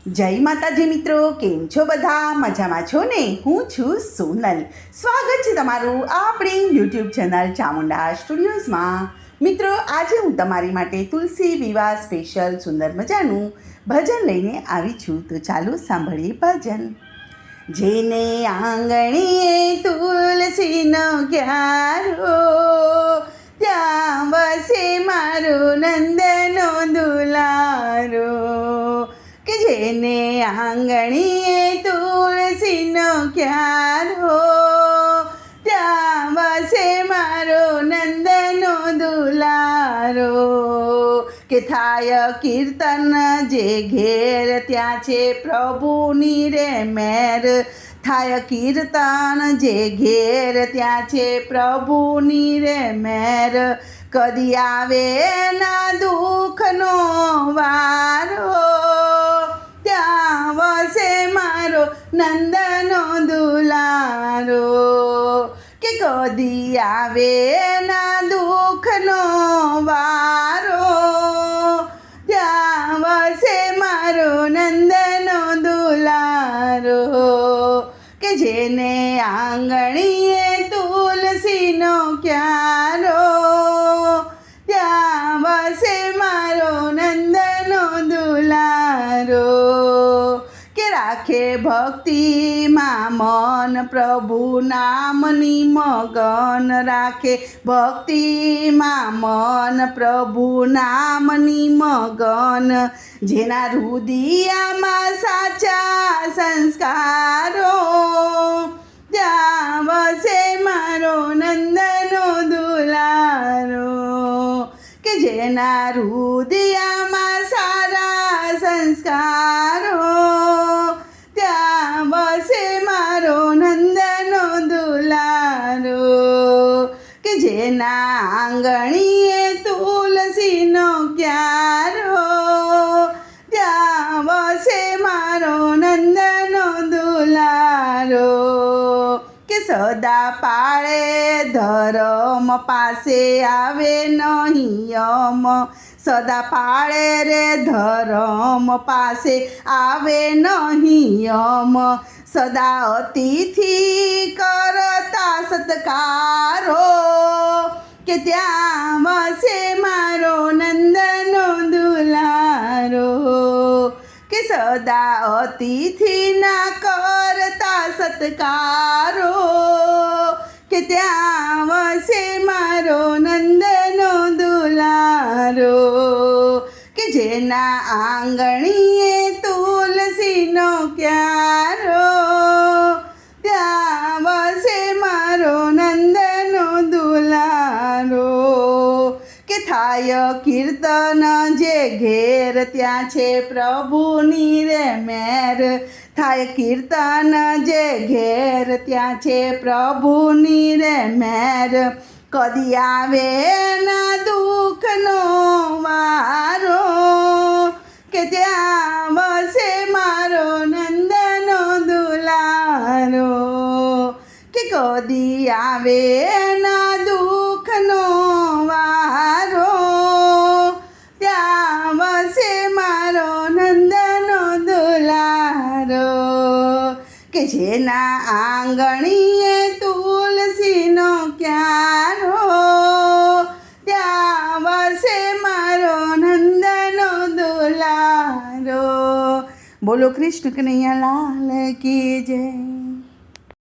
જય માતાજી મિત્રો, કેમ છો બધા? મજામાં છો ને? હું છું સોનલ. સ્વાગત છે તમારું આપણી યુટ્યુબ ચેનલ ચામુંડા સ્ટુડિયોઝમાં. મિત્રો, આજે હું તમારી માટે તુલસી વિવાહ સ્પેશિયલ સુંદર મજાનું ભજન લઈને આવી છું. તો ચાલો સાંભળીએ ભજન. જેને આંગણીએ તુલસીનો ક્યારો, ત્યાં વસે મારો નંદનો દુલારો. કે જેને આંગણીએ તુલસીનો ક્યારો, ત્યાં વસે મારો નંદનો દુલારો. કે થાય કીર્તન જે ઘેર, ત્યાં છે પ્રભુની રે મેર. થાય કીર્તન જે ઘેર, ત્યાં છે પ્રભુની રે મેર. કદી આવે ના દુઃખનો વારો, ત્યાં વસે મારો નંદનો દુલારો. કે કદી આવે ના દુઃખનો વારો, ત્યાં વસે મારો નંદનો દુલારો. કે જેને આંગણીએ તુલસીનો ક્યારો, ત્યાં વસે મારો નંદનો દુલારો. કે રાખે ભક્તિમાં મન, પ્રભુ નામની મગન. રાખે ભક્તિમાં મન, પ્રભુ નામની મગન. જેના હૃદયમાં સાચા સંસ્કારો, ત્યાં વસે મારો નંદનો દુલારો. કે જેના હૃદયમાં સારા સંસ્કારો, ત્યાં વસે મારો નંદનો દુલારો. કે જેના આંગણીએ તુલસીનો ક્યારો, ત્યાં વસે મારો નંદનો દુલારો. કે સદા પાળે ધરમ, પાસે આવે નહીં યમ. સદા પાળે રે ધરમ, પાસે આવે નહીં યમ. સદા અતિથિ કરતા સત્કારો, કે ત્યાં વસે મારો નંદનો દુલારો. કે સદા અતિથિના કરતા સત્કારો, કે ત્યાં વસે મારો નંદનો દુલારો. કે જેના આંગણીએ તુલસીનો ક્યારો, ત્યાં વસે મારો નંદનો દુલારો. કે થાય કીર્તન જે ઘેર, ત્યાં છે પ્રભુની રે મેર. થાય કીર્તન જે ઘેર, ત્યાં છે પ્રભુની રે મેર. કદી આવે ના દુઃખનો વારો, કે ત્યાં વસે મારો નંદનો દુલારો. કે કદી આવે ના દુઃખનો વારો, ત્યાં વસે મારો નંદનો દુલારો. કે જેના આંગણીએ તુલસીનો ક્યારો, ત્યાં વસે મારો નંદનો દુલારો. બોલો કૃષ્ણ કનૈયા લાલ કી જય.